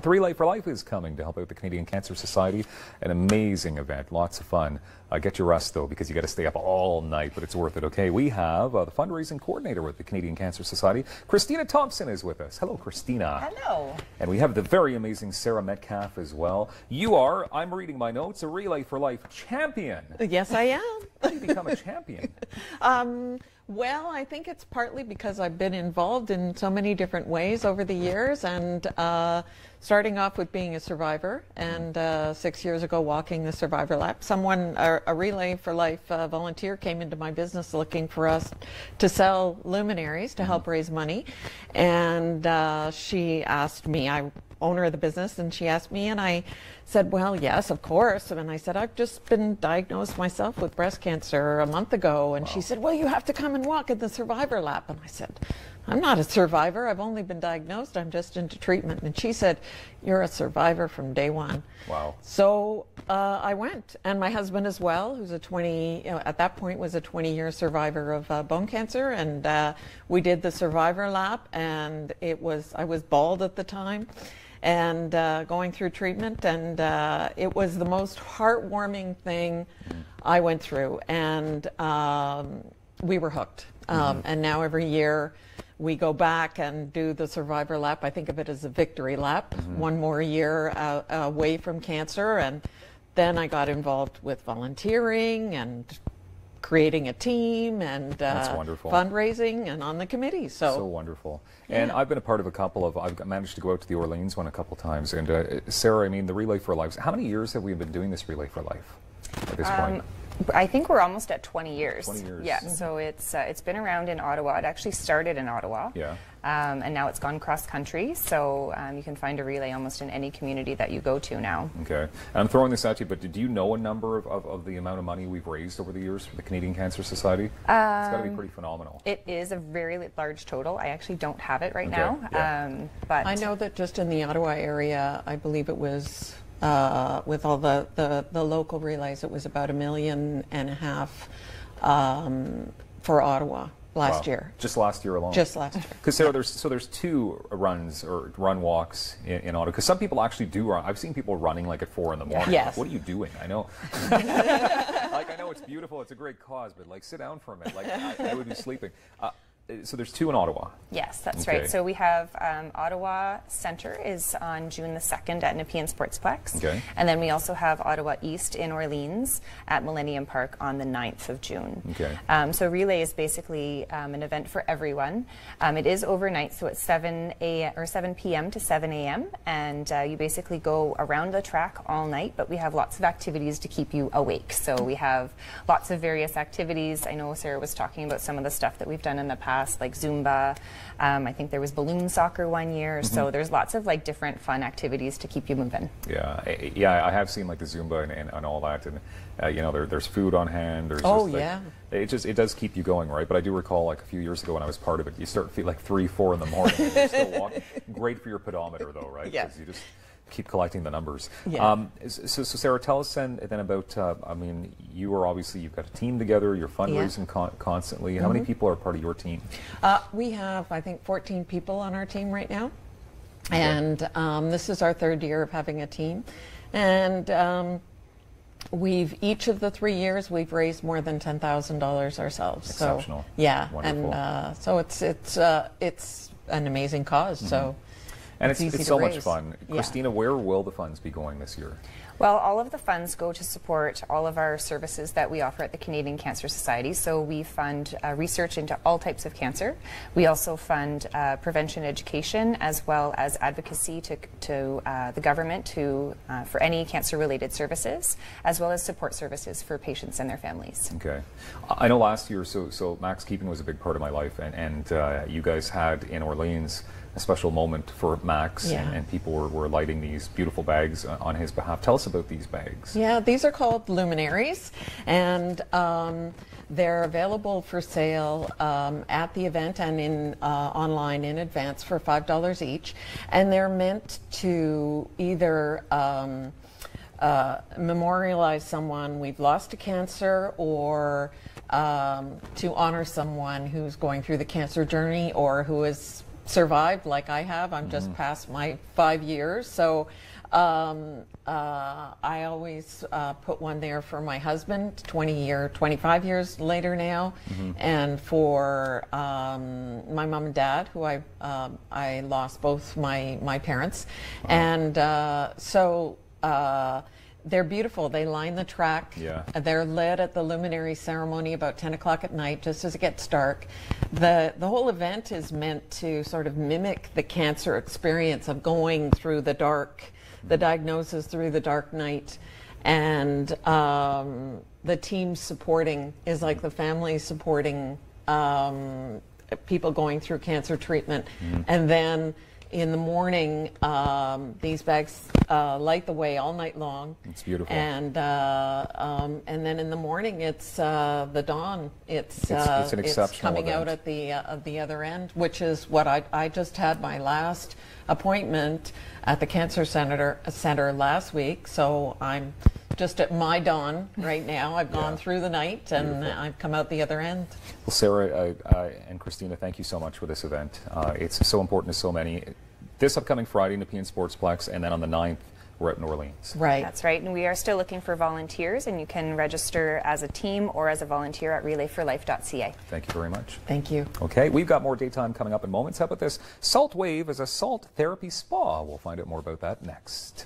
The Relay for Life is coming to help out the Canadian Cancer Society. An amazing event, lots of fun. Get your rest though, because you got to stay up all night, but it's worth it. Okay, we have the fundraising coordinator with the Canadian Cancer Society. Christina Thompson is with us. Hello, Christina. Hello. And we have the very amazing Sarah Metcalfe as well. You are, I'm reading my notes, a Relay for Life champion. Yes, I am. How do you become a champion? Well, I think it's partly because I've been involved in so many different ways over the years, and starting off with being a survivor, and 6 years ago walking the survivor lap. A Relay for Life volunteer came into my business looking for us to sell luminaries to help raise money, and she asked me, owner of the business, and she asked me, and I said, well, yes, of course. And I said, I've just been diagnosed myself with breast cancer a month ago. And she said, well, you have to come and walk in the survivor lap. And I said, I'm not a survivor. I've only been diagnosed. I'm just into treatment. And she said, you're a survivor from day one. Wow. So I went, and my husband as well, who's at that point was a 20-year survivor of bone cancer. And we did the survivor lap, and I was bald at the time, and going through treatment, and it was the most heartwarming thing I went through, and we were hooked. And now every year we go back and do the survivor lap. I think of it as a victory lap, one more year away from cancer. And then I got involved with volunteering and creating a team and fundraising and on the committee. So wonderful. Yeah. And I've been a part of I've managed to go out to the Orleans one a couple times. And Sarah, I mean, the Relay for Life, how many years have we been doing this Relay for Life at this point? I think we're almost at 20 years. 20 years. Yeah, so it's been around in Ottawa. It actually started in Ottawa. Yeah. And now it's gone cross country. So you can find a relay almost in any community that you go to now. Okay. And I'm throwing this at you, but did you know a number of the amount of money we've raised over the years for the Canadian Cancer Society? It's got to be pretty phenomenal. It is a very large total. I actually don't have it right now. Yeah. But I know that just in the Ottawa area, I believe it was with all the local relays, it was about $1.5 million for Ottawa last year. Just last year alone? Just last year. Because Sarah, there's two runs or run walks in Ottawa. Because some people actually do run. I've seen people running like at 4 in the morning. Yes. Like, what are you doing? I know. Like, I know it's beautiful. It's a great cause. But like, sit down for a minute. Like, I would be sleeping. So there's 2 in Ottawa. Yes, that's right. So we have Ottawa Centre is on June the 2nd at Nepean Sportsplex. Okay. And then we also have Ottawa East in Orleans at Millennium Park on the 9th of June. Okay. So Relay is basically an event for everyone. It is overnight, so it's 7 p.m. to 7 a.m. And you basically go around the track all night, but we have lots of activities to keep you awake. So we have lots of various activities. I know Sarah was talking about some of the stuff that we've done in the past, like Zumba. I think there was balloon soccer one year. So there's lots of like different fun activities to keep you moving. Yeah, I have seen like the Zumba and all that, and you know, there's food on hand. There's it does keep you going, right? But I do recall like a few years ago when I was part of it, you start to feel like 3, 4 in the morning. And you're still walking. Great for your pedometer, though, right? Yes. You just keep collecting the numbers. Yeah. So Sarah, tell us then about, I mean, you've got a team together, you're fundraising constantly. How many people are part of your team? We have, I think, 14 people on our team right now. Okay. And this is our 3rd year of having a team. And each of the 3 years, we've raised more than $10,000 ourselves. Exceptional. So, yeah. Wonderful. And so it's an amazing cause. So. And it's so much fun. Yeah. Christina, where will the funds be going this year? Well, all of the funds go to support all of our services that we offer at the Canadian Cancer Society. So we fund research into all types of cancer. We also fund prevention education as well as advocacy to the government for any cancer-related services, as well as support services for patients and their families. Okay. I know last year, so Max Keeping was a big part of my life, and you guys had in Orleans a special moment for Max, and people were lighting these beautiful bags on his behalf. Tell us about these bags. Yeah, these are called Luminaries, and they're available for sale at the event and online in advance for $5 each, and they're meant to either memorialize someone we've lost to cancer, or to honor someone who's going through the cancer journey, or who is survived like I have. I'm just past my 5 years, so I always put one there for my husband 25 years later now, and for my mom and dad, who I lost both my parents, and so they're beautiful. They line the track. Yeah. They're lit at the Luminaries ceremony about 10 o'clock at night, just as it gets dark. The whole event is meant to sort of mimic the cancer experience of going through the dark, the diagnosis through the dark night. And the team supporting is like the family supporting people going through cancer treatment. And then in the morning, these bags light the way all night long. It's beautiful. And then in the morning, it's the dawn. It's an exceptional coming event. out at the other end, which is what I just had my last appointment at the Cancer Center last week. So I'm just at my dawn right now. I've gone through the night and I've come out the other end. Well, Sarah and Christina, thank you so much for this event. It's so important to so many. This upcoming Friday in the Nepean Sportsplex, and then on the 9th, we're at New Orleans. Right. That's right. And we are still looking for volunteers, and you can register as a team or as a volunteer at relayforlife.ca. Thank you very much. Thank you. Okay, we've got more daytime coming up in moments. How about this? Salt Wave is a salt therapy spa. We'll find out more about that next.